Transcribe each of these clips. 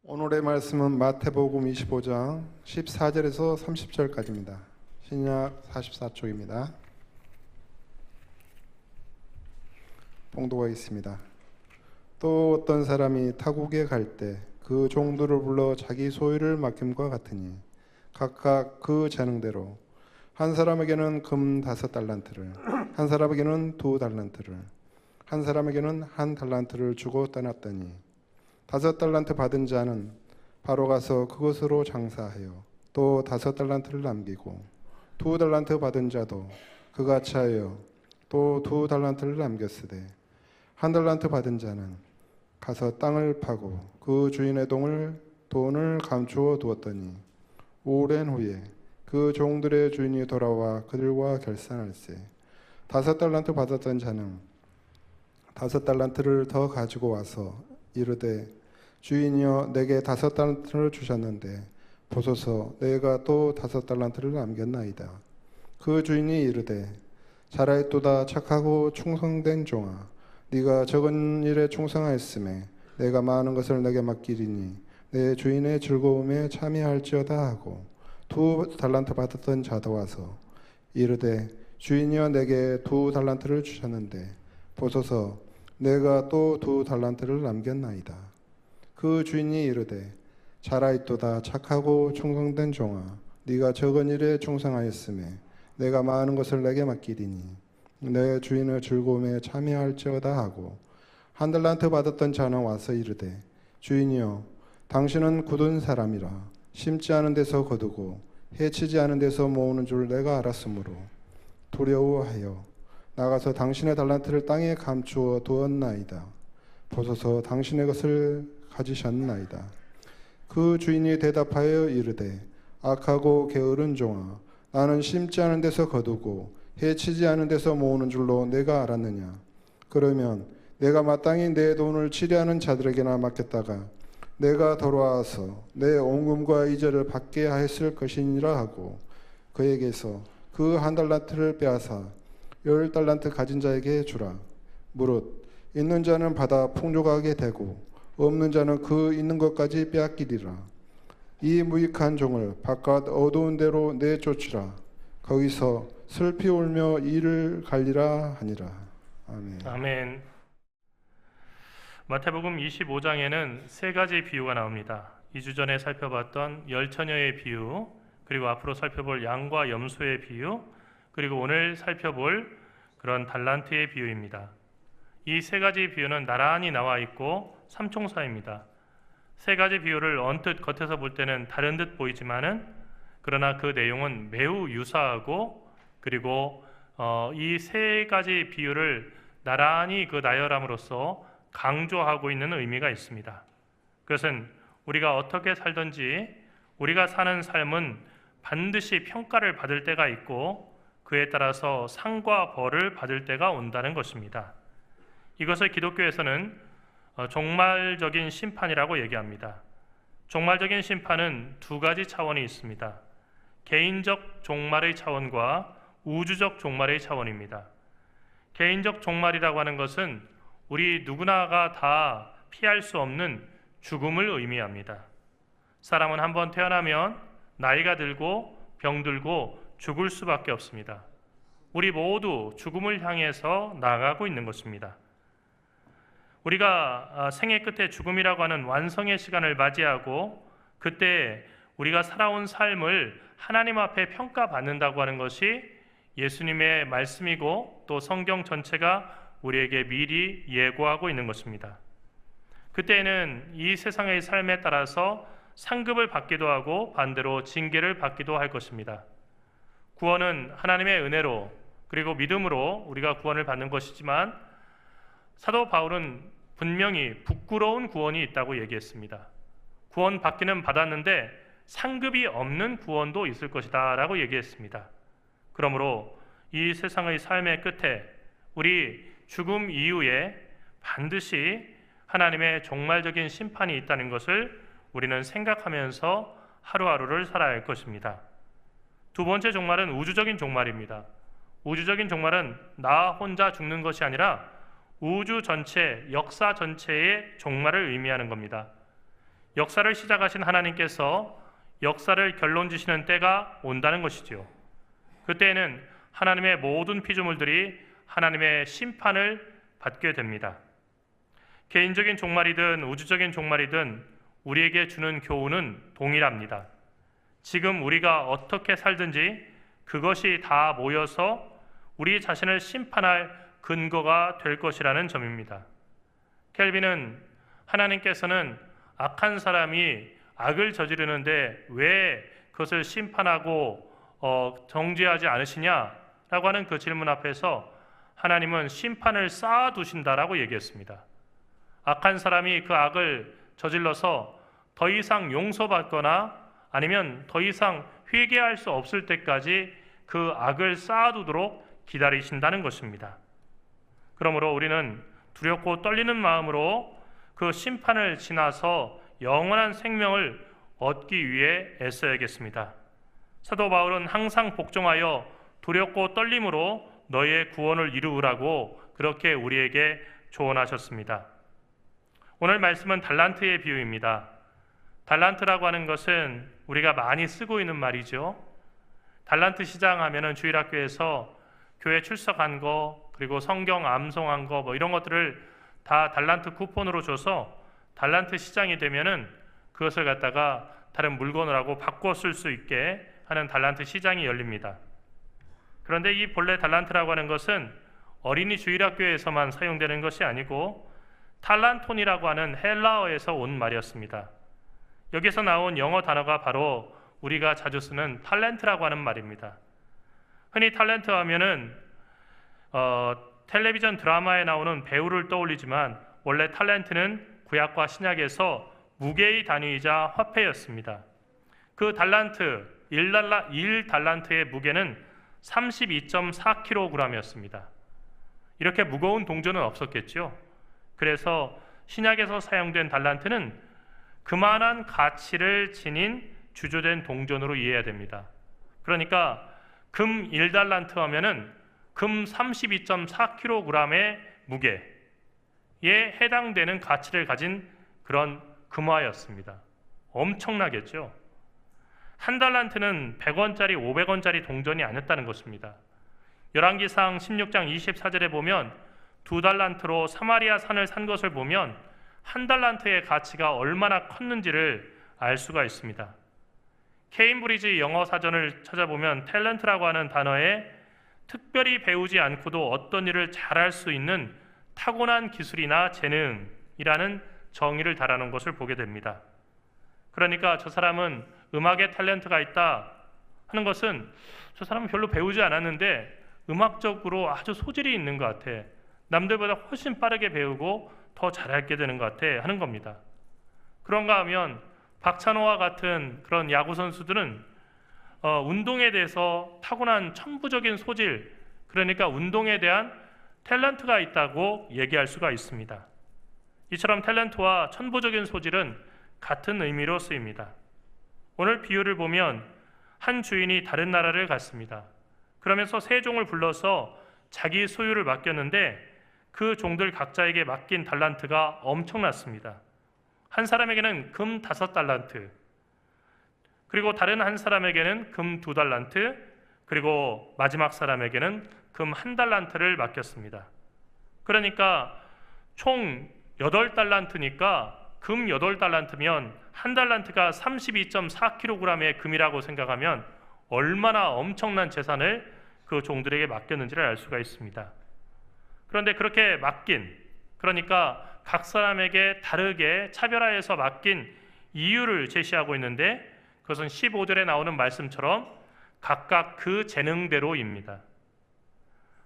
오늘의 말씀은 마태복음 25장 14절에서 30절까지입니다. 신약 44쪽입니다. 봉독하겠습니다. 또 어떤 사람이 타국에 갈 때 그 종들을 불러 자기 소유를 맡김과 같으니 각각 그 재능대로 한 사람에게는 금 5달란트를, 한 사람에게는 2달란트를, 한 사람에게는 1달란트를 주고 떠났더니 5달란트 받은 자는 바로 가서 그것으로 장사하여 또 5달란트를 남기고 2달란트 받은 자도 그같이 하여 또 2달란트를 남겼으되 1달란트 받은 자는 가서 땅을 파고 그 주인의 돈을 감추어 두었더니 오랜 후에 그 종들의 주인이 돌아와 그들과 결산할세 5달란트 받았던 자는 5달란트를 더 가지고 와서 이르되 주인이여 내게 5달란트를 주셨는데 보소서 내가 또 5달란트를 남겼나이다. 그 주인이 이르되 잘하였도다 착하고 충성된 종아 네가 적은 일에 충성하였음에 내가 많은 것을 내게 맡기리니 내 주인의 즐거움에 참여할지어다 하고 2달란트 받았던 자도 와서 이르되 주인이여 내게 2달란트를 주셨는데 보소서 내가 또 2달란트를 남겼나이다. 그 주인이 이르되 잘하였도다 착하고 충성된 종아 네가 적은 일에 충성하였음에 내가 많은 것을 내게 맡기리니 내 주인의 즐거움에 참여할지어다 하고 1달란트 받았던 자는 와서 이르되 주인이여 당신은 굳은 사람이라 심지 않은 데서 거두고 해치지 않은 데서 모으는 줄 내가 알았으므로 두려워하여 나가서 당신의 달란트를 땅에 감추어 두었나이다. 보소서 당신의 것을 가지셨나이다. 그 주인이 대답하여 이르되 악하고 게으른 종아 나는 심지 않은 데서 거두고 해치지 않은 데서 모으는 줄로 내가 알았느냐. 그러면 내가 마땅히 내 돈을 치려하는 자들에게나 맡겼다가 내가 돌아와서 내 온금과 이자를 받게 하였을 것이니라 하고 그에게서 그 1달란트를 빼앗아 10달란트 가진 자에게 주라. 무릇 있는 자는 받아 풍족하게 되고 없는 자는 그 있는 것까지 빼앗기리라. 이 무익한 종을 바깥 어두운 데로 내쫓으라. 거기서 슬피 울며 이를 갈리라 하니라. 아멘. 아멘. 마태복음 25장에는 세 가지 비유가 나옵니다. 2주 전에 살펴봤던 열처녀의 비유, 그리고 앞으로 살펴볼 양과 염소의 비유, 그리고 오늘 살펴볼 그런 달란트의 비유입니다. 이 세 가지 비유는 나란히 나와 있고 삼총사입니다. 세 가지 비유를 언뜻 겉에서 볼 때는 다른 듯 보이지만은 그러나 그 내용은 매우 유사하고 그리고 이 세 가지 비유를 나란히 그 나열함으로써 강조하고 있는 의미가 있습니다. 그것은 우리가 어떻게 살든지 우리가 사는 삶은 반드시 평가를 받을 때가 있고 그에 따라서 상과 벌을 받을 때가 온다는 것입니다. 이것을 기독교에서는 종말적인 심판이라고 얘기합니다. 종말적인 심판은 두 가지 차원이 있습니다. 개인적 종말의 차원과 우주적 종말의 차원입니다. 개인적 종말이라고 하는 것은 우리 누구나가 다 피할 수 없는 죽음을 의미합니다. 사람은 한번 태어나면 나이가 들고 병들고 죽을 수밖에 없습니다. 우리 모두 죽음을 향해서 나아가고 있는 것입니다. 우리가 생애 끝에 죽음이라고 하는 완성의 시간을 맞이하고 그때 우리가 살아온 삶을 하나님 앞에 평가받는다고 하는 것이 예수님의 말씀이고 또 성경 전체가 우리에게 미리 예고하고 있는 것입니다. 그때에는 이 세상의 삶에 따라서 상급을 받기도 하고 반대로 징계를 받기도 할 것입니다. 구원은 하나님의 은혜로 그리고 믿음으로 우리가 구원을 받는 것이지만 사도 바울은 분명히 부끄러운 구원이 있다고 얘기했습니다. 구원 받기는 받았는데 상급이 없는 구원도 있을 것이다 라고 얘기했습니다. 그러므로 이 세상의 삶의 끝에 우리 죽음 이후에 반드시 하나님의 종말적인 심판이 있다는 것을 우리는 생각하면서 하루하루를 살아야 할 것입니다. 두 번째 종말은 우주적인 종말입니다. 우주적인 종말은 나 혼자 죽는 것이 아니라 우주 전체, 역사 전체의 종말을 의미하는 겁니다. 역사를 시작하신 하나님께서 역사를 결론 지시는 때가 온다는 것이지요. 그때에는 하나님의 모든 피조물들이 하나님의 심판을 받게 됩니다. 개인적인 종말이든 우주적인 종말이든 우리에게 주는 교훈은 동일합니다. 지금 우리가 어떻게 살든지 그것이 다 모여서 우리 자신을 심판할 근거가 될 것이라는 점입니다. 켈빈은 하나님께서는 악한 사람이 악을 저지르는데 왜 그것을 심판하고 정죄하지 않으시냐라고 하는 그 질문 앞에서 하나님은 심판을 쌓아두신다라고 얘기했습니다. 악한 사람이 그 악을 저질러서 더 이상 용서받거나 아니면 더 이상 회개할 수 없을 때까지 그 악을 쌓아두도록 기다리신다는 것입니다. 그러므로 우리는 두렵고 떨리는 마음으로 그 심판을 지나서 영원한 생명을 얻기 위해 애써야겠습니다. 사도 바울은 항상 복종하여 두렵고 떨림으로 너의 구원을 이루으라고 그렇게 우리에게 조언하셨습니다. 오늘 말씀은 달란트의 비유입니다. 달란트라고 하는 것은 우리가 많이 쓰고 있는 말이죠. 달란트 시장 하면은 주일학교에서 교회 출석한 거, 그리고 성경 암송한 거, 뭐 이런 것들을 다 달란트 쿠폰으로 줘서 달란트 시장이 되면은 그것을 갖다가 다른 물건을 하고 바꿔 쓸 수 있게 하는 달란트 시장이 열립니다. 그런데 이 본래 달란트라고 하는 것은 어린이 주일학교에서만 사용되는 것이 아니고 탈란톤이라고 하는 헬라어에서 온 말이었습니다. 여기서 나온 영어 단어가 바로 우리가 자주 쓰는 탤런트라고 하는 말입니다. 흔히 탤런트 하면은 텔레비전 드라마에 나오는 배우를 떠올리지만 원래 탤런트는 구약과 신약에서 무게의 단위이자 화폐였습니다. 그 달란트, 1달란트의 무게는 32.4kg이었습니다. 이렇게 무거운 동전은 없었겠죠. 그래서 신약에서 사용된 달란트는 그만한 가치를 지닌 주조된 동전으로 이해해야 됩니다. 그러니까 금 1달란트 하면은 금 32.4kg의 무게에 해당되는 가치를 가진 그런 금화였습니다. 엄청나겠죠. 한 달란트는 100원짜리, 500원짜리 동전이 아니었다는 것입니다. 열왕기상 16장 24절에 보면 2달란트로 사마리아 산을 산 것을 보면 한 달란트의 가치가 얼마나 컸는지를 알 수가 있습니다. 케임브리지 영어 사전을 찾아보면 탤런트라고 하는 단어에 특별히 배우지 않고도 어떤 일을 잘할 수 있는 타고난 기술이나 재능이라는 정의를 달아놓은 것을 보게 됩니다. 그러니까 저 사람은 음악에 탤런트가 있다 하는 것은 저 사람은 별로 배우지 않았는데 음악적으로 아주 소질이 있는 것 같아. 남들보다 훨씬 빠르게 배우고 더 잘하게 되는 것 같아 하는 겁니다. 그런가 하면 박찬호와 같은 그런 야구 선수들은 운동에 대해서 타고난 천부적인 소질, 그러니까 운동에 대한 탤런트가 있다고 얘기할 수가 있습니다. 이처럼 탤런트와 천부적인 소질은 같은 의미로 쓰입니다. 오늘 비유를 보면 한 주인이 다른 나라를 갔습니다. 그러면서 세 종을 불러서 자기 소유를 맡겼는데 그 종들 각자에게 맡긴 달란트가 엄청났습니다. 한 사람에게는 금 5달란트, 그리고 다른 한 사람에게는 금 2달란트, 그리고 마지막 사람에게는 금 1달란트를 맡겼습니다. 그러니까 총 8달란트니까 금 8달란트면 한 달란트가 32.4kg의 금이라고 생각하면 얼마나 엄청난 재산을 그 종들에게 맡겼는지를 알 수가 있습니다. 그런데 그렇게 맡긴, 그러니까 각 사람에게 다르게 차별화해서 맡긴 이유를 제시하고 있는데 그것은 15절에 나오는 말씀처럼 각각 그 재능대로입니다.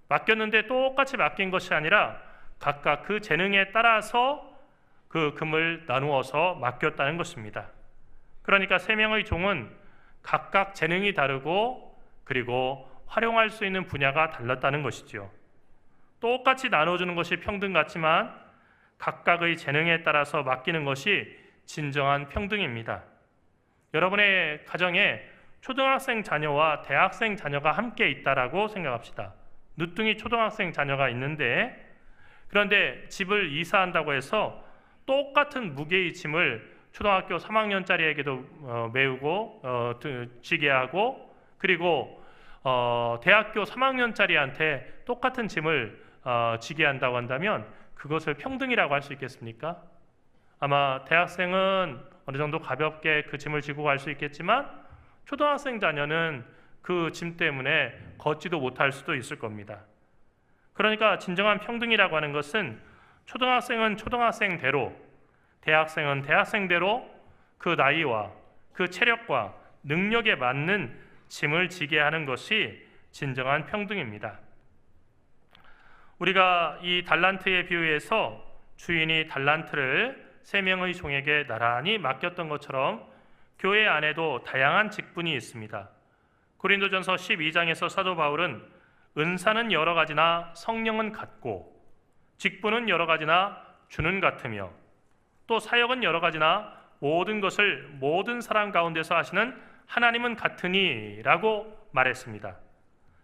맡겼는데 똑같이 맡긴 것이 아니라 각각 그 재능에 따라서 그 금을 나누어서 맡겼다는 것입니다. 그러니까 세 명의 종은 각각 재능이 다르고 그리고 활용할 수 있는 분야가 달랐다는 것이죠. 똑같이 나눠주는 것이 평등 같지만 각각의 재능에 따라서 맡기는 것이 진정한 평등입니다. 여러분의 가정에 초등학생 자녀와 대학생 자녀가 함께 있다라고 생각합시다. 늦둥이 초등학생 자녀가 있는데, 그런데 집을 이사한다고 해서 똑같은 무게의 짐을 초등학교 3학년짜리에게도 메우고 지게 하고, 그리고 대학교 3학년짜리한테 똑같은 짐을 지게 한다고 한다면 그것을 평등이라고 할 수 있겠습니까? 아마 대학생은 어느 정도 가볍게 그 짐을 지고 갈 수 있겠지만 초등학생 자녀는 그 짐 때문에 걷지도 못할 수도 있을 겁니다. 그러니까 진정한 평등이라고 하는 것은 초등학생은 초등학생대로, 대학생은 대학생대로 그 나이와 그 체력과 능력에 맞는 짐을 지게 하는 것이 진정한 평등입니다. 우리가 이 달란트의 비유에서 주인이 달란트를 3명의 종에게 나란히 맡겼던 것처럼 교회 안에도 다양한 직분이 있습니다. 고린도전서 12장에서 사도 바울은 은사는 여러 가지나 성령은 같고, 직분은 여러 가지나 주는 같으며, 또 사역은 여러 가지나 모든 것을 모든 사람 가운데서 하시는 하나님은 같으니 라고 말했습니다.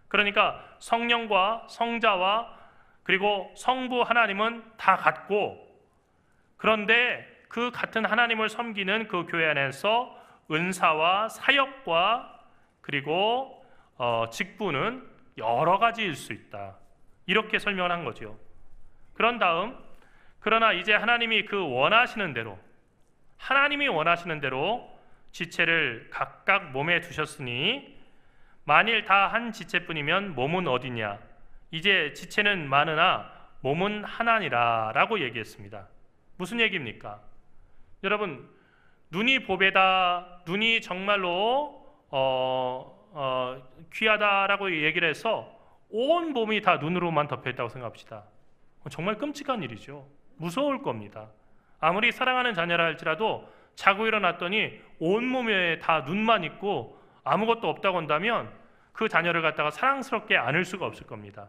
그러니까 성령과 성자와 그리고 성부 하나님은 다 같고, 그런데 그 같은 하나님을 섬기는 그 교회 안에서 은사와 사역과 그리고 직분은 여러 가지일 수 있다, 이렇게 설명을 한 거죠. 그런 다음, 그러나 이제 하나님이 하나님이 원하시는 대로 지체를 각각 몸에 두셨으니 만일 다 한 지체뿐이면 몸은 어디냐? 이제 지체는 많으나 몸은 하나니라 라고 얘기했습니다. 무슨 얘기입니까? 여러분, 눈이 보배다, 눈이 정말로 귀하다라고 얘기를 해서 온 몸이 다 눈으로만 덮여있다고 생각합시다. 정말 끔찍한 일이죠. 무서울 겁니다. 아무리 사랑하는 자녀라 할지라도 자고 일어났더니 온몸에 다 눈만 있고 아무것도 없다고 한다면 그 자녀를 갖다가 사랑스럽게 안을 수가 없을 겁니다.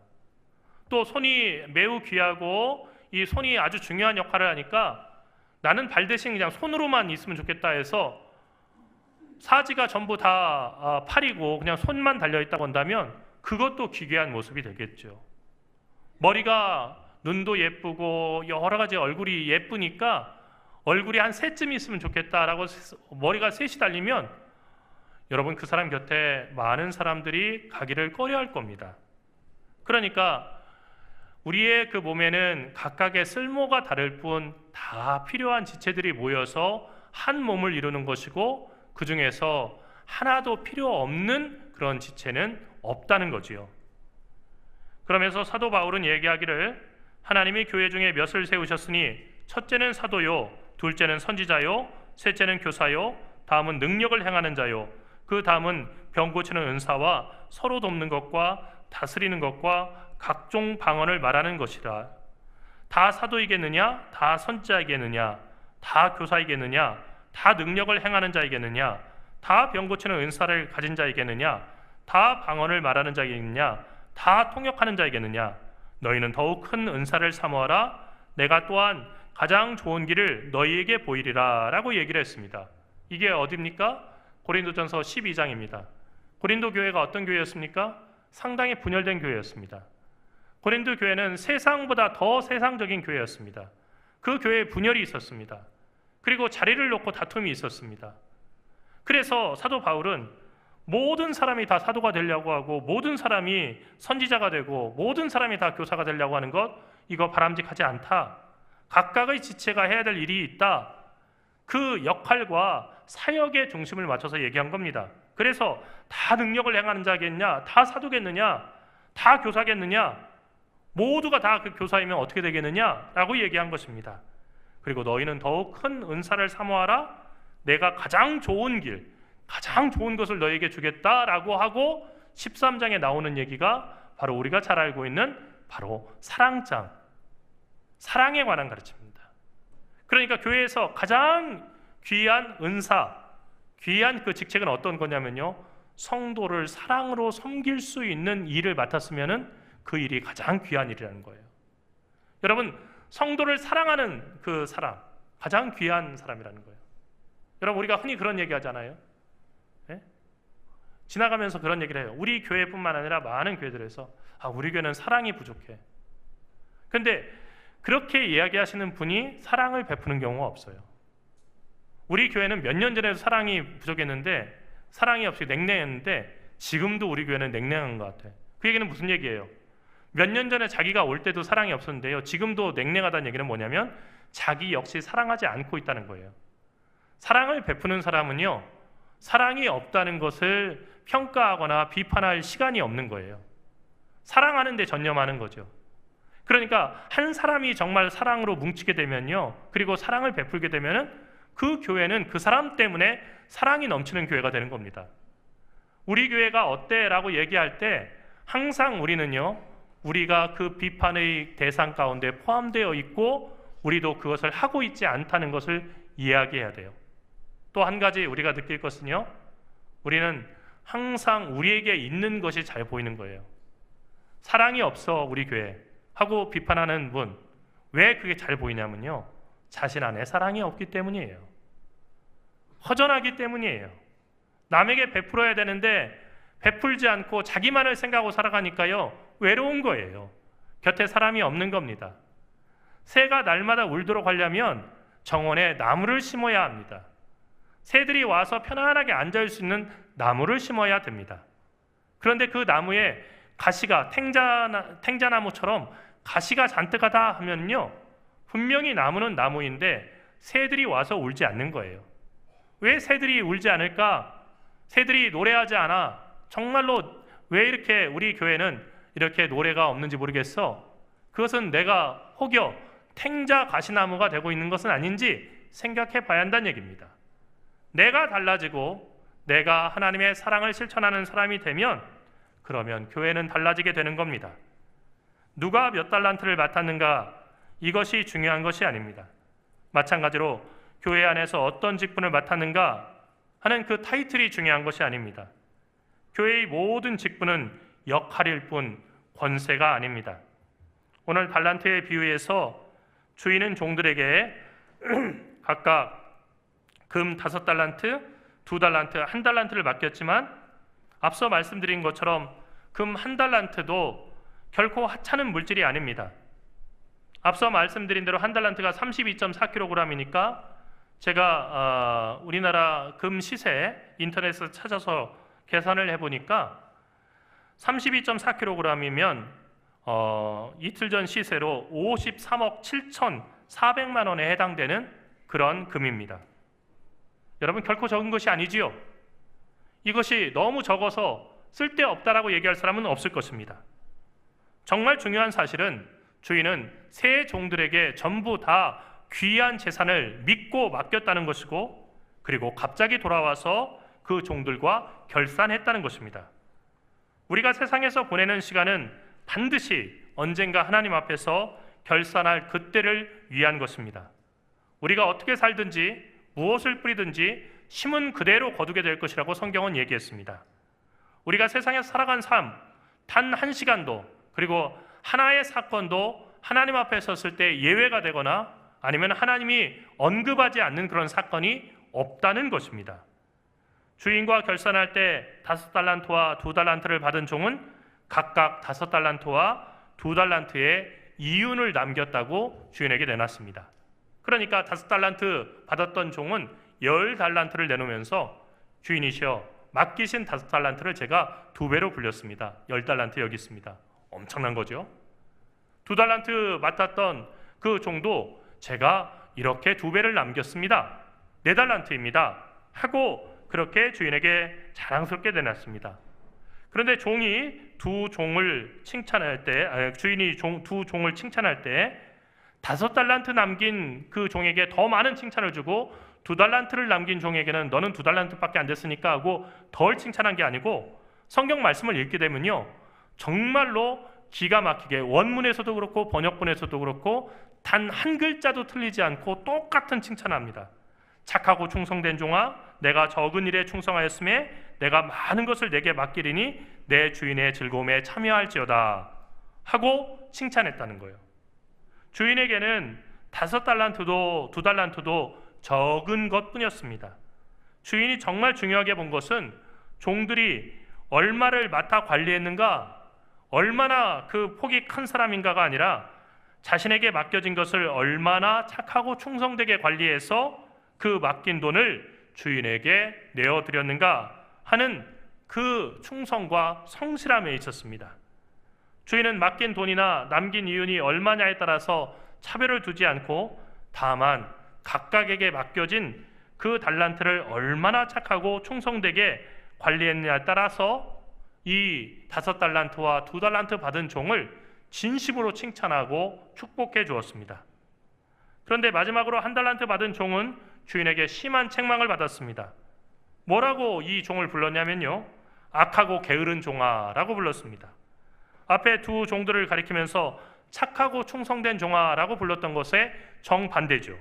또 손이 매우 귀하고 이 손이 아주 중요한 역할을 하니까 나는 발 대신 그냥 손으로만 있으면 좋겠다 해서 사지가 전부 다 팔이고 그냥 손만 달려있다고 한다면 그것도 기괴한 모습이 되겠죠. 머리가, 눈도 예쁘고 여러 가지 얼굴이 예쁘니까 얼굴이 한 셋쯤 있으면 좋겠다라고 머리가 셋이 달리면 여러분, 그 사람 곁에 많은 사람들이 가기를 꺼려할 겁니다. 그러니까 우리의 그 몸에는 각각의 쓸모가 다를 뿐 다 필요한 지체들이 모여서 한 몸을 이루는 것이고, 그 중에서 하나도 필요 없는 그런 지체는 없다는 거지요. 그러면서 사도 바울은 얘기하기를 하나님이 교회 중에 몇을 세우셨으니 첫째는 사도요, 둘째는 선지자요, 셋째는 교사요, 다음은 능력을 행하는 자요, 그 다음은 병 고치는 은사와 서로 돕는 것과 다스리는 것과 각종 방언을 말하는 것이라. 다 사도이겠느냐? 다 선지자이겠느냐? 다 교사이겠느냐? 다 능력을 행하는 자이겠느냐? 다 병 고치는 은사를 가진 자이겠느냐? 다 방언을 말하는 자이겠느냐? 다 통역하는 자이겠느냐? 너희는 더욱 큰 은사를 사모하라. 내가 또한 가장 좋은 길을 너희에게 보이리라 라고 얘기를 했습니다. 이게 어디입니까? 고린도전서 12장입니다. 고린도 교회가 어떤 교회였습니까? 상당히 분열된 교회였습니다. 고린도 교회는 세상보다 더 세상적인 교회였습니다. 그 교회에 분열이 있었습니다. 그리고 자리를 놓고 다툼이 있었습니다. 그래서 사도 바울은 모든 사람이 다 사도가 되려고 하고 모든 사람이 선지자가 되고 모든 사람이 다 교사가 되려고 하는 것, 이거 바람직하지 않다. 각각의 지체가 해야 될 일이 있다. 그 역할과 사역의 중심을 맞춰서 얘기한 겁니다. 그래서 다 능력을 행하는 자겠냐? 다 사도겠느냐? 다 교사겠느냐? 모두가 다 그 교사이면 어떻게 되겠느냐? 라고 얘기한 것입니다. 그리고 너희는 더욱 큰 은사를 사모하라. 내가 가장 좋은 길, 가장 좋은 것을 너희에게 주겠다라고 하고 13장에 나오는 얘기가 바로 우리가 잘 알고 있는 바로 사랑장, 사랑에 관한 가르침입니다. 그러니까 교회에서 가장 귀한 은사, 귀한 그 직책은 어떤 거냐면요, 성도를 사랑으로 섬길 수 있는 일을 맡았으면은 그 일이 가장 귀한 일이라는 거예요. 여러분, 성도를 사랑하는 그 사람, 가장 귀한 사람이라는 거예요. 여러분, 우리가 흔히 그런 얘기 하잖아요. 네? 지나가면서 그런 얘기를 해요. 우리 교회뿐만 아니라 많은 교회들에서 우리 교회는 사랑이 부족해. 그런데 그렇게 이야기하시는 분이 사랑을 베푸는 경우가 없어요. 우리 교회는 몇 년 전에도 사랑이 부족했는데, 사랑이 없이 냉랭했는데 지금도 우리 교회는 냉랭한 것 같아요. 그 얘기는 무슨 얘기예요? 몇 년 전에 자기가 올 때도 사랑이 없었는데요, 지금도 냉랭하다는 얘기는 뭐냐면 자기 역시 사랑하지 않고 있다는 거예요. 사랑을 베푸는 사람은요, 사랑이 없다는 것을 평가하거나 비판할 시간이 없는 거예요. 사랑하는 데 전념하는 거죠. 그러니까 한 사람이 정말 사랑으로 뭉치게 되면요, 그리고 사랑을 베풀게 되면은 그 교회는 그 사람 때문에 사랑이 넘치는 교회가 되는 겁니다. 우리 교회가 어때? 라고 얘기할 때 항상 우리는요, 우리가 그 비판의 대상 가운데 포함되어 있고 우리도 그것을 하고 있지 않다는 것을 이야기해야 돼요. 또 한 가지 우리가 느낄 것은요, 우리는 항상 우리에게 있는 것이 잘 보이는 거예요. 사랑이 없어 우리 교회 하고 비판하는 분, 왜 그게 잘 보이냐면요, 자신 안에 사랑이 없기 때문이에요. 허전하기 때문이에요. 남에게 베풀어야 되는데 베풀지 않고 자기만을 생각하고 살아가니까요, 외로운 거예요. 곁에 사람이 없는 겁니다. 새가 날마다 울도록 하려면 정원에 나무를 심어야 합니다. 새들이 와서 편안하게 앉을 수 있는 나무를 심어야 됩니다. 그런데 그 나무에 가시가 탱자나무처럼 가시가 잔뜩하다 하면요, 분명히 나무는 나무인데 새들이 와서 울지 않는 거예요. 왜 새들이 울지 않을까? 새들이 노래하지 않아. 정말로 왜 이렇게 우리 교회는 이렇게 노래가 없는지 모르겠어. 그것은 내가 혹여 탱자 가시나무가 되고 있는 것은 아닌지 생각해 봐야 한다는 얘기입니다. 내가 달라지고 내가 하나님의 사랑을 실천하는 사람이 되면 그러면 교회는 달라지게 되는 겁니다. 누가 몇 달란트를 맡았는가, 이것이 중요한 것이 아닙니다. 마찬가지로 교회 안에서 어떤 직분을 맡았는가 하는 그 타이틀이 중요한 것이 아닙니다. 교회의 모든 직분은 역할일 뿐 권세가 아닙니다. 오늘 달란트의 비유에서 주인은 종들에게 각각 금 5달란트, 2달란트, 1달란트를 맡겼지만 앞서 말씀드린 것처럼 금 1달란트도 결코 하찮은 물질이 아닙니다. 앞서 말씀드린 대로 1달란트가 32.4kg이니까 제가 우리나라 금 시세 인터넷에서 찾아서 계산을 해보니까 32.4kg이면 이틀 전 시세로 53억 7,400만 원에 해당되는 그런 금입니다. 여러분, 결코 적은 것이 아니지요. 이것이 너무 적어서 쓸데없다라고 얘기할 사람은 없을 것입니다. 정말 중요한 사실은 주인은 새 종들에게 전부 다 귀한 재산을 믿고 맡겼다는 것이고, 그리고 갑자기 돌아와서 그 종들과 결산했다는 것입니다. 우리가 세상에서 보내는 시간은 반드시 언젠가 하나님 앞에서 결산할 그때를 위한 것입니다. 우리가 어떻게 살든지 무엇을 뿌리든지 심은 그대로 거두게 될 것이라고 성경은 얘기했습니다. 우리가 세상에서 살아간 삶, 단 한 시간도, 그리고 하나의 사건도 하나님 앞에 섰을 때 예외가 되거나 아니면 하나님이 언급하지 않는 그런 사건이 없다는 것입니다. 주인과 결산할 때 5달란트와 2달란트를 받은 종은 각각 5달란트와 2달란트의 이윤을 남겼다고 주인에게 내놨습니다. 그러니까 5달란트 받았던 종은 10달란트를 내놓으면서 주인이시여, 맡기신 5달란트를 제가 2배로 불렸습니다. 10달란트 여기 있습니다. 엄청난 거죠. 2달란트 맡았던 그 종도 제가 이렇게 2배를 남겼습니다. 4달란트입니다. 하고 그렇게 주인에게 자랑스럽게 내놨습니다. 그런데 종이 두 종을 칭찬할 때, 주인이 두 종을 칭찬할 때 5달란트 남긴 그 종에게 더 많은 칭찬을 주고 2달란트를 남긴 종에게는 너는 2달란트밖에 안 됐으니까 하고 덜 칭찬한 게 아니고, 성경 말씀을 읽게 되면요, 정말로 기가 막히게 원문에서도 그렇고 번역본에서도 그렇고 단 한 글자도 틀리지 않고 똑같은 칭찬합니다. 착하고 충성된 종아, 내가 적은 일에 충성하였음에 내가 많은 것을 내게 맡기리니 내 주인의 즐거움에 참여할지어다 하고 칭찬했다는 거예요. 주인에게는 5달란트도 2달란트도 적은 것뿐이었습니다. 주인이 정말 중요하게 본 것은 종들이 얼마를 맡아 관리했는가, 얼마나 그 폭이 큰 사람인가가 아니라 자신에게 맡겨진 것을 얼마나 착하고 충성되게 관리해서 그 맡긴 돈을 주인에게 내어드렸는가 하는 그 충성과 성실함에 있었습니다. 주인은 맡긴 돈이나 남긴 이윤이 얼마냐에 따라서 차별을 두지 않고 다만 각각에게 맡겨진 그 달란트를 얼마나 착하고 충성되게 관리했느냐에 따라서 이 5달란트와 2달란트 받은 종을 진심으로 칭찬하고 축복해 주었습니다. 그런데 마지막으로 1달란트 받은 종은 주인에게 심한 책망을 받았습니다. 뭐라고 이 종을 불렀냐면요, 악하고 게으른 종아라고 불렀습니다. 앞에 두 종들을 가리키면서 착하고 충성된 종아라고 불렀던 것에 정반대죠.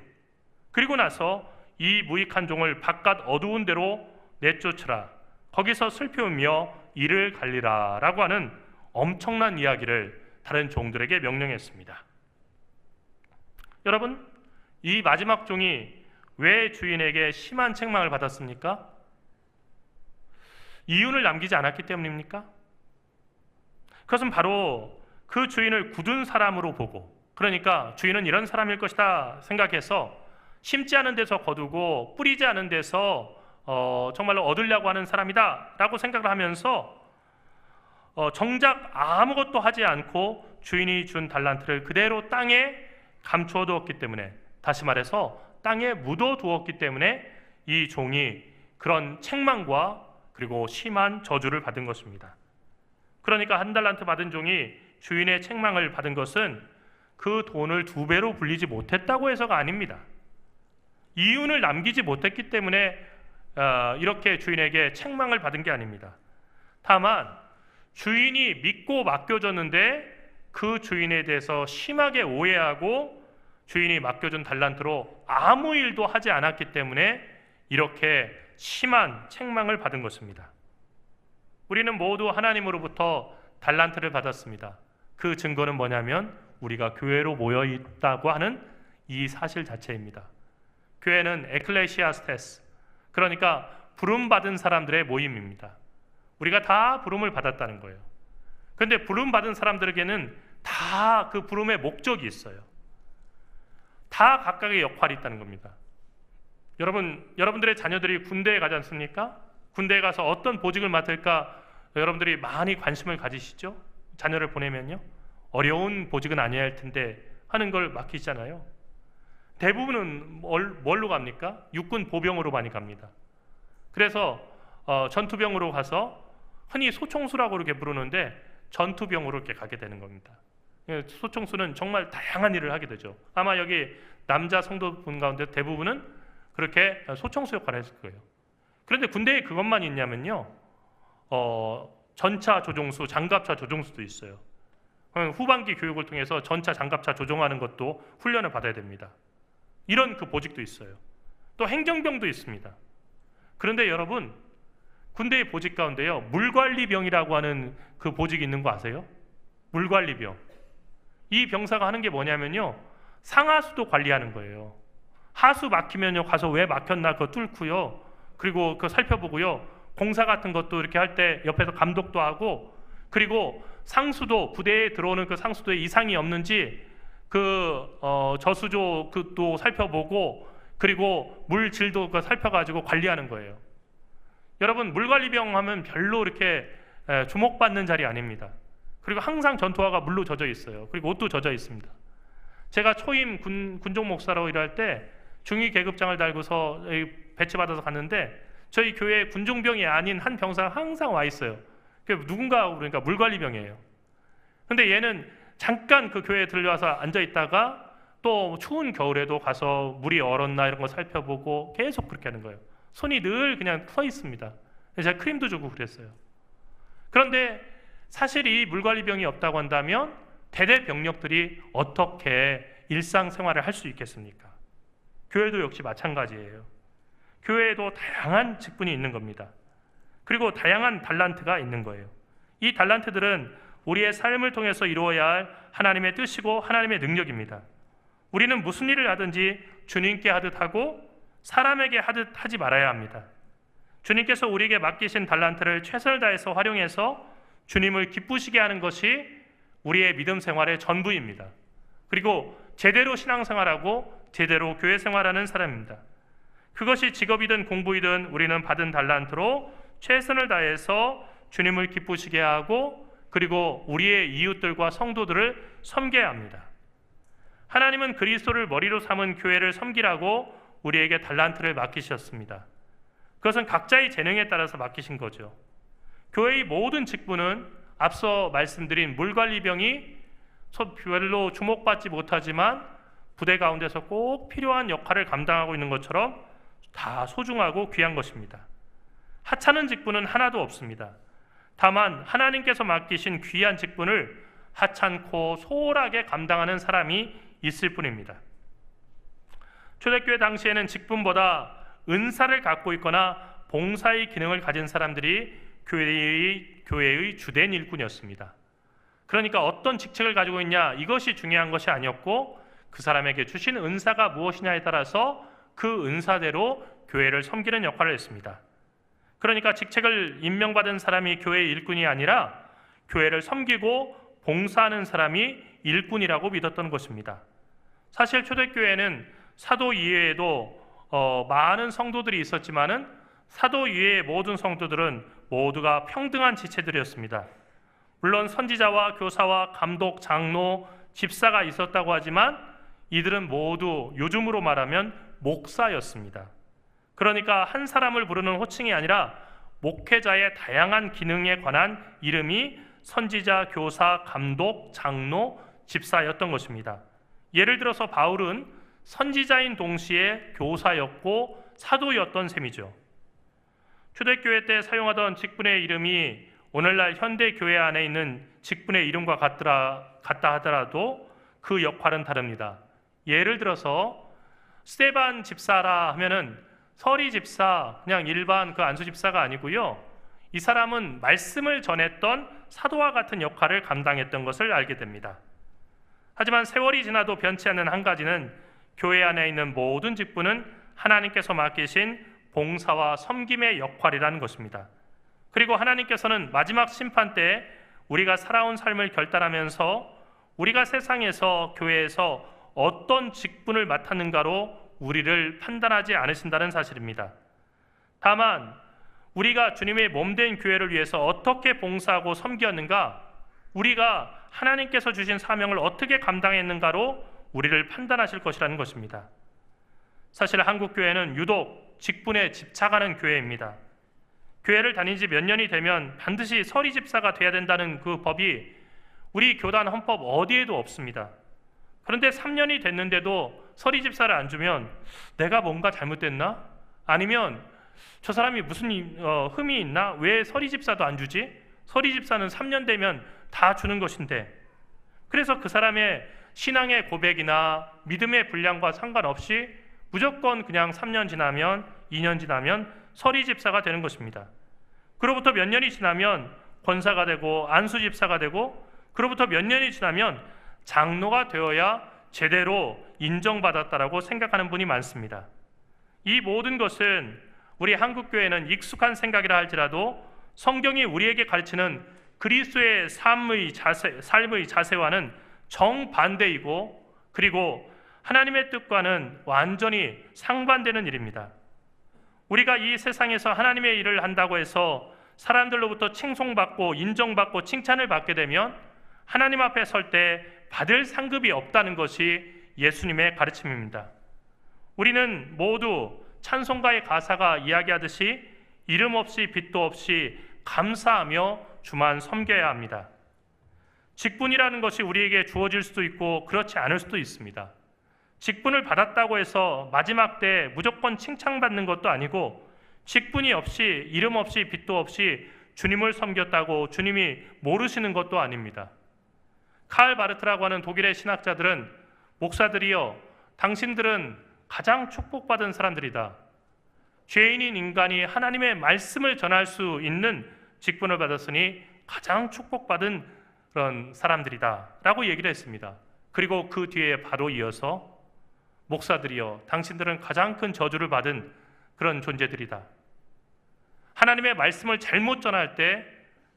그리고 나서 이 무익한 종을 바깥 어두운 데로 내쫓으라, 거기서 슬피우며 이를 갈리라 라고 하는 엄청난 이야기를 다른 종들에게 명령했습니다. 여러분, 이 마지막 종이 왜 주인에게 심한 책망을 받았습니까? 이윤을 남기지 않았기 때문입니까? 그것은 바로 그 주인을 굳은 사람으로 보고, 그러니까 주인은 이런 사람일 것이다 생각해서 심지 않은 데서 거두고 뿌리지 않은 데서 정말로 얻으려고 하는 사람이다 라고 생각을 하면서 정작 아무것도 하지 않고 주인이 준 달란트를 그대로 땅에 감추어 두었기 때문에, 다시 말해서 땅에 묻어 두었기 때문에 이 종이 그런 책망과 그리고 심한 저주를 받은 것입니다. 그러니까 1달란트 받은 종이 주인의 책망을 받은 것은 그 돈을 2배로 불리지 못했다고 해서가 아닙니다. 이윤을 남기지 못했기 때문에 이렇게 주인에게 책망을 받은 게 아닙니다. 다만 주인이 믿고 맡겨줬는데 그 주인에 대해서 심하게 오해하고 주인이 맡겨준 달란트로 아무 일도 하지 않았기 때문에 이렇게 심한 책망을 받은 것입니다. 우리는 모두 하나님으로부터 달란트를 받았습니다. 그 증거는 뭐냐면 우리가 교회로 모여 있다고 하는 이 사실 자체입니다. 교회는 에클레시아스테스, 그러니까 부름받은 사람들의 모임입니다. 우리가 다 부름을 받았다는 거예요. 그런데 부름받은 사람들에게는 다 그 부름의 목적이 있어요. 다 각각의 역할이 있다는 겁니다. 여러분들의 자녀들이 군대에 가지 않습니까? 군대에 가서 어떤 보직을 맡을까 여러분들이 많이 관심을 가지시죠? 자녀를 보내면요, 어려운 보직은 아니어야 할 텐데 하는 걸 맡기잖아요. 대부분은 뭘로 갑니까? 육군 보병으로 많이 갑니다. 그래서 전투병으로 가서 흔히 소총수라고 이렇게 부르는데 전투병으로 이렇게 가게 되는 겁니다. 소총수는 정말 다양한 일을 하게 되죠. 아마 여기 남자 성도분 가운데 대부분은 그렇게 소총수 역할을 했을 거예요. 그런데 군대에 그것만 있냐면요, 전차 조종수, 장갑차 조종수도 있어요. 후반기 교육을 통해서 전차, 장갑차 조종하는 것도 훈련을 받아야 됩니다. 이런 그 보직도 있어요. 또 행정병도 있습니다. 그런데 여러분, 군대의 보직 가운데요, 물관리병이라고 하는 그 보직이 있는 거 아세요? 물관리병. 이 병사가 하는 게 뭐냐면요, 상하수도 관리하는 거예요. 하수 막히면요, 가서 왜 막혔나 그거 뚫고요, 그리고 그거 살펴보고요, 공사 같은 것도 이렇게 할 때 옆에서 감독도 하고, 그리고 상수도, 부대에 들어오는 그 상수도에 이상이 없는지 저수조 그도 살펴보고, 그리고 물질도 살펴가지고 관리하는 거예요. 여러분, 물관리병 하면 별로 이렇게 주목받는 자리 아닙니다. 그리고 항상 전투화가 물로 젖어 있어요. 그리고 옷도 젖어 있습니다. 제가 초임 군종 목사로 일할 때 중위 계급장을 달고서 배치받아서 갔는데 저희 교회 군종병이 아닌 한 병사가 항상 와 있어요. 누군가 그러니까 물관리병이에요. 근데 얘는 잠깐 그 교회에 들려와서 앉아 있다가 또 추운 겨울에도 가서 물이 얼었나 이런 거 살펴보고 계속 그렇게 하는 거예요. 손이 늘 그냥 서 있습니다. 제가 크림도 주고 그랬어요. 그런데 사실 이 물관리병이 없다고 한다면 대대 병력들이 어떻게 일상생활을 할 수 있겠습니까? 교회도 역시 마찬가지예요. 교회에도 다양한 직분이 있는 겁니다. 그리고 다양한 달란트가 있는 거예요. 이 달란트들은 우리의 삶을 통해서 이루어야 할 하나님의 뜻이고 하나님의 능력입니다. 우리는 무슨 일을 하든지 주님께 하듯 하고 사람에게 하듯 하지 말아야 합니다. 주님께서 우리에게 맡기신 달란트를 최선을 다해서 활용해서 주님을 기쁘시게 하는 것이 우리의 믿음 생활의 전부입니다. 그리고 제대로 신앙생활하고 제대로 교회 생활하는 사람입니다. 그것이 직업이든 공부이든 우리는 받은 달란트로 최선을 다해서 주님을 기쁘시게 하고 그리고 우리의 이웃들과 성도들을 섬겨야 합니다. 하나님은 그리스도를 머리로 삼은 교회를 섬기라고 우리에게 달란트를 맡기셨습니다. 그것은 각자의 재능에 따라서 맡기신 거죠. 교회의 모든 직분은 앞서 말씀드린 물관리병이 별로 주목받지 못하지만 부대 가운데서 꼭 필요한 역할을 감당하고 있는 것처럼 다 소중하고 귀한 것입니다. 하찮은 직분은 하나도 없습니다. 다만 하나님께서 맡기신 귀한 직분을 하찮고 소홀하게 감당하는 사람이 있을 뿐입니다. 초대교회 당시에는 직분보다 은사를 갖고 있거나 봉사의 기능을 가진 사람들이 교회의 주된 일꾼이었습니다. 그러니까 어떤 직책을 가지고 있냐 이것이 중요한 것이 아니었고 그 사람에게 주신 은사가 무엇이냐에 따라서 그 은사대로 교회를 섬기는 역할을 했습니다. 그러니까 직책을 임명받은 사람이 교회의 일꾼이 아니라 교회를 섬기고 봉사하는 사람이 일꾼이라고 믿었던 것입니다. 사실 초대교회에는 사도 이외에도 많은 성도들이 있었지만은 사도 이외의 모든 성도들은 모두가 평등한 지체들이었습니다. 물론 선지자와 교사와 감독, 장로, 집사가 있었다고 하지만 이들은 모두 요즘으로 말하면 목사였습니다. 그러니까 한 사람을 부르는 호칭이 아니라 목회자의 다양한 기능에 관한 이름이 선지자, 교사, 감독, 장로, 집사였던 것입니다. 예를 들어서 바울은 선지자인 동시에 교사였고 사도였던 셈이죠. 초대교회 때 사용하던 직분의 이름이 오늘날 현대교회 안에 있는 직분의 이름과 같다 하더라도 그 역할은 다릅니다. 예를 들어서 스테반 집사라 하면은 서리 집사, 그냥 일반 그 안수 집사가 아니고요. 이 사람은 말씀을 전했던 사도와 같은 역할을 감당했던 것을 알게 됩니다. 하지만 세월이 지나도 변치 않는 한 가지는 교회 안에 있는 모든 직분은 하나님께서 맡기신 봉사와 섬김의 역할이라는 것입니다. 그리고 하나님께서는 마지막 심판 때 우리가 살아온 삶을 결단하면서 우리가 세상에서 교회에서 어떤 직분을 맡았는가로 우리를 판단하지 않으신다는 사실입니다. 다만 우리가 주님의 몸된 교회를 위해서 어떻게 봉사하고 섬겼는가, 우리가 하나님께서 주신 사명을 어떻게 감당했는가로 우리를 판단하실 것이라는 것입니다. 사실 한국 교회는 유독 직분에 집착하는 교회입니다. 교회를 다닌 지 몇 년이 되면 반드시 서리 집사가 돼야 된다는 그 법이 우리 교단 헌법 어디에도 없습니다. 그런데 3년이 됐는데도 서리 집사를 안 주면 내가 뭔가 잘못됐나? 아니면 저 사람이 무슨 흠이 있나? 왜 서리 집사도 안 주지? 서리 집사는 3년 되면 다 주는 것인데. 그래서 그 사람의 신앙의 고백이나 믿음의 분량과 상관없이 무조건 그냥 3년 지나면 2년 지나면 서리 집사가 되는 것입니다. 그로부터 몇 년이 지나면 권사가 되고 안수 집사가 되고 그로부터 몇 년이 지나면 장로가 되어야 제대로 인정받았다라고 생각하는 분이 많습니다. 이 모든 것은 우리 한국교회는 익숙한 생각이라 할지라도 성경이 우리에게 가르치는 그리스도의 삶의 자세와는 정반대이고 그리고 하나님의 뜻과는 완전히 상반되는 일입니다. 우리가 이 세상에서 하나님의 일을 한다고 해서 사람들로부터 칭송받고 인정받고 칭찬을 받게 되면 하나님 앞에 설 때 받을 상급이 없다는 것이 예수님의 가르침입니다. 우리는 모두 찬송가의 가사가 이야기하듯이 이름 없이 빚도 없이 감사하며 주만 섬겨야 합니다. 직분이라는 것이 우리에게 주어질 수도 있고 그렇지 않을 수도 있습니다. 직분을 받았다고 해서 마지막 때 무조건 칭찬받는 것도 아니고 직분이 없이 이름 없이 빚도 없이 주님을 섬겼다고 주님이 모르시는 것도 아닙니다. 칼 바르트라고 하는 독일의 신학자들은 목사들이여 당신들은 가장 축복받은 사람들이다. 죄인인 인간이 하나님의 말씀을 전할 수 있는 직분을 받았으니 가장 축복받은 그런 사람들이다 라고 얘기를 했습니다. 그리고 그 뒤에 바로 이어서 목사들이여 당신들은 가장 큰 저주를 받은 그런 존재들이다. 하나님의 말씀을 잘못 전할 때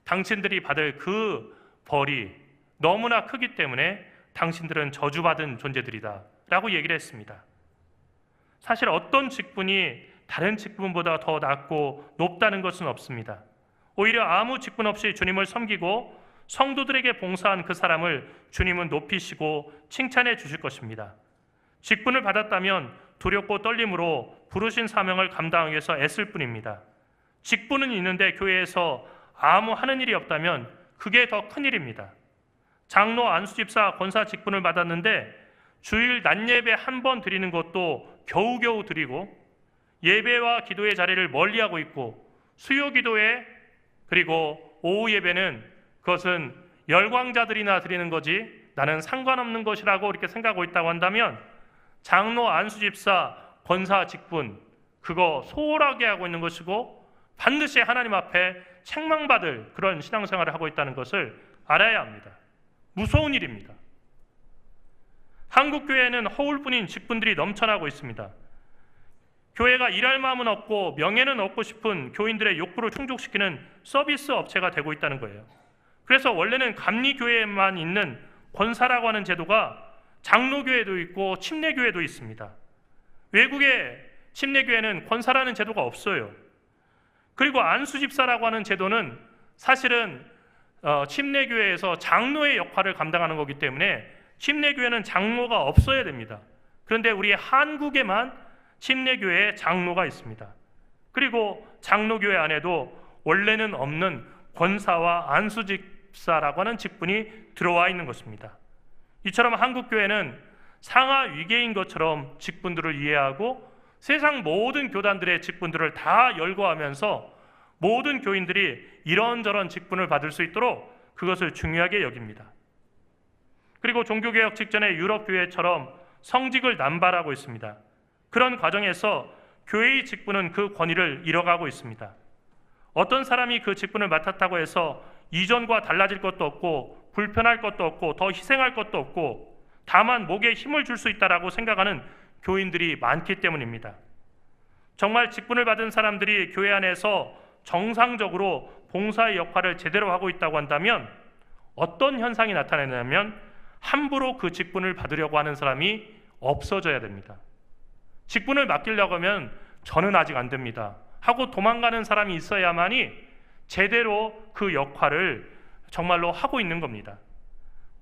당신들이 받을 그 벌이 너무나 크기 때문에 당신들은 저주받은 존재들이다 라고 얘기를 했습니다. 사실 어떤 직분이 다른 직분보다 더 낫고 높다는 것은 없습니다. 오히려 아무 직분 없이 주님을 섬기고 성도들에게 봉사한 그 사람을 주님은 높이시고 칭찬해 주실 것입니다. 직분을 받았다면 두렵고 떨림으로 부르신 사명을 감당하기 위해서 애쓸 뿐입니다. 직분은 있는데 교회에서 아무 하는 일이 없다면 그게 더 큰 일입니다. 장로, 안수집사, 권사 직분을 받았는데 주일 낮 예배 한 번 드리는 것도 겨우겨우 드리고 예배와 기도의 자리를 멀리하고 있고 수요 기도회 그리고 오후 예배는 그것은 열광자들이나 드리는 거지 나는 상관없는 것이라고 이렇게 생각하고 있다고 한다면 장로, 안수집사, 권사 직분 그거 소홀하게 하고 있는 것이고 반드시 하나님 앞에 책망받을 그런 신앙생활을 하고 있다는 것을 알아야 합니다. 무서운 일입니다. 한국 교회는 허울뿐인 직분들이 넘쳐나고 있습니다. 교회가 일할 마음은 없고 명예는 얻고 싶은 교인들의 욕구를 충족시키는 서비스 업체가 되고 있다는 거예요. 그래서 원래는 감리교회에만 있는 권사라고 하는 제도가 장로교회도 있고 침례교회도 있습니다. 외국의 침례교회는 권사라는 제도가 없어요. 그리고 안수집사라고 하는 제도는 사실은 침례교회에서 장로의 역할을 감당하는 거기 때문에 침례교회는 장로가 없어야 됩니다. 그런데 우리 한국에만 침례교회에 장로가 있습니다. 그리고 장로교회 안에도 원래는 없는 권사와 안수집사라고 하는 직분이 들어와 있는 것입니다. 이처럼 한국교회는 상하 위계인 것처럼 직분들을 이해하고 세상 모든 교단들의 직분들을 다 열거하면서 모든 교인들이 이런저런 직분을 받을 수 있도록 그것을 중요하게 여깁니다. 그리고 종교개혁 직전의 유럽교회처럼 성직을 남발하고 있습니다. 그런 과정에서 교회의 직분은 그 권위를 잃어가고 있습니다. 어떤 사람이 그 직분을 맡았다고 해서 이전과 달라질 것도 없고 불편할 것도 없고 더 희생할 것도 없고 다만 목에 힘을 줄 수 있다라고 생각하는 교인들이 많기 때문입니다. 정말 직분을 받은 사람들이 교회 안에서 정상적으로 봉사의 역할을 제대로 하고 있다고 한다면 어떤 현상이 나타나냐면 함부로 그 직분을 받으려고 하는 사람이 없어져야 됩니다. 직분을 맡기려고 하면 저는 아직 안 됩니다 하고 도망가는 사람이 있어야만이 제대로 그 역할을 정말로 하고 있는 겁니다.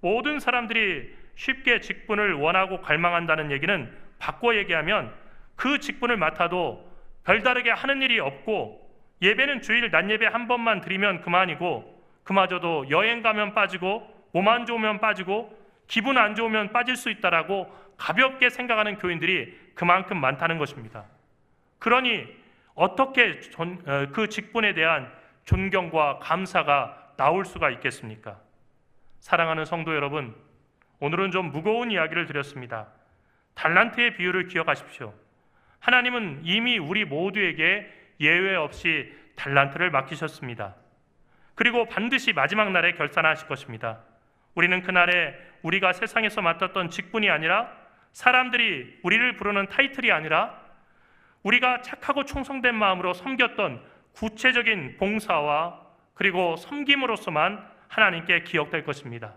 모든 사람들이 쉽게 직분을 원하고 갈망한다는 얘기는 바꿔 얘기하면 그 직분을 맡아도 별다르게 하는 일이 없고 예배는 주일 낮 예배 한 번만 드리면 그만이고 그마저도 여행 가면 빠지고 몸 안 좋으면 빠지고 기분 안 좋으면 빠질 수 있다라고 가볍게 생각하는 교인들이 그만큼 많다는 것입니다. 그러니 어떻게 그 직분에 대한 존경과 감사가 나올 수가 있겠습니까? 사랑하는 성도 여러분, 오늘은 좀 무거운 이야기를 드렸습니다. 달란트의 비유를 기억하십시오. 하나님은 이미 우리 모두에게 예외 없이 달란트를 맡기셨습니다. 그리고 반드시 마지막 날에 결산하실 것입니다. 우리는 그날에 우리가 세상에서 맡았던 직분이 아니라 사람들이 우리를 부르는 타이틀이 아니라 우리가 착하고 충성된 마음으로 섬겼던 구체적인 봉사와 그리고 섬김으로서만 하나님께 기억될 것입니다.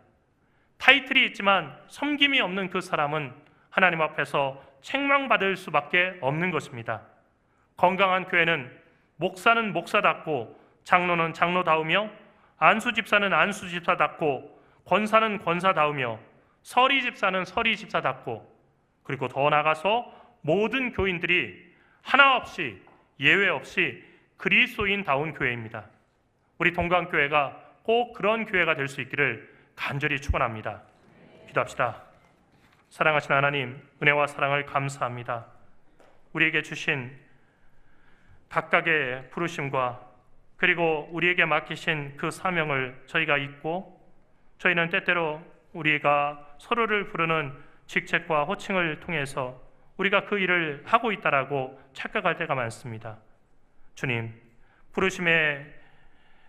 타이틀이 있지만 섬김이 없는 그 사람은 하나님 앞에서 책망받을 수밖에 없는 것입니다. 건강한 교회는 목사는 목사답고 장로는 장로다우며 안수집사는 안수집사답고 권사는 권사다우며 서리집사는 서리집사답고 그리고 더 나아가서 모든 교인들이 하나 없이 예외 없이 그리스도인다운 교회입니다. 우리 동강교회가 꼭 그런 교회가 될 수 있기를 간절히 축원합니다. 기도합시다. 사랑하신 하나님, 은혜와 사랑을 감사합니다. 우리에게 주신 각각의 부르심과 그리고 우리에게 맡기신 그 사명을 저희가 잊고 저희는 때때로 우리가 서로를 부르는 직책과 호칭을 통해서 우리가 그 일을 하고 있다라고 착각할 때가 많습니다. 주님, 부르심의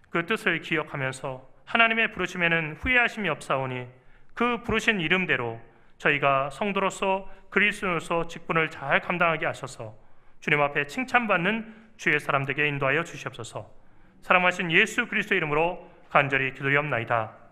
그 뜻을 기억하면서 하나님의 부르심에는 후회하심이 없사오니 그 부르신 이름대로 저희가 성도로서 그리스도로서 직분을 잘 감당하게 하셔서 주님 앞에 칭찬받는 주의 사람들에게 인도하여 주시옵소서. 사랑하신 예수 그리스도 이름으로 간절히 기도하옵나이다.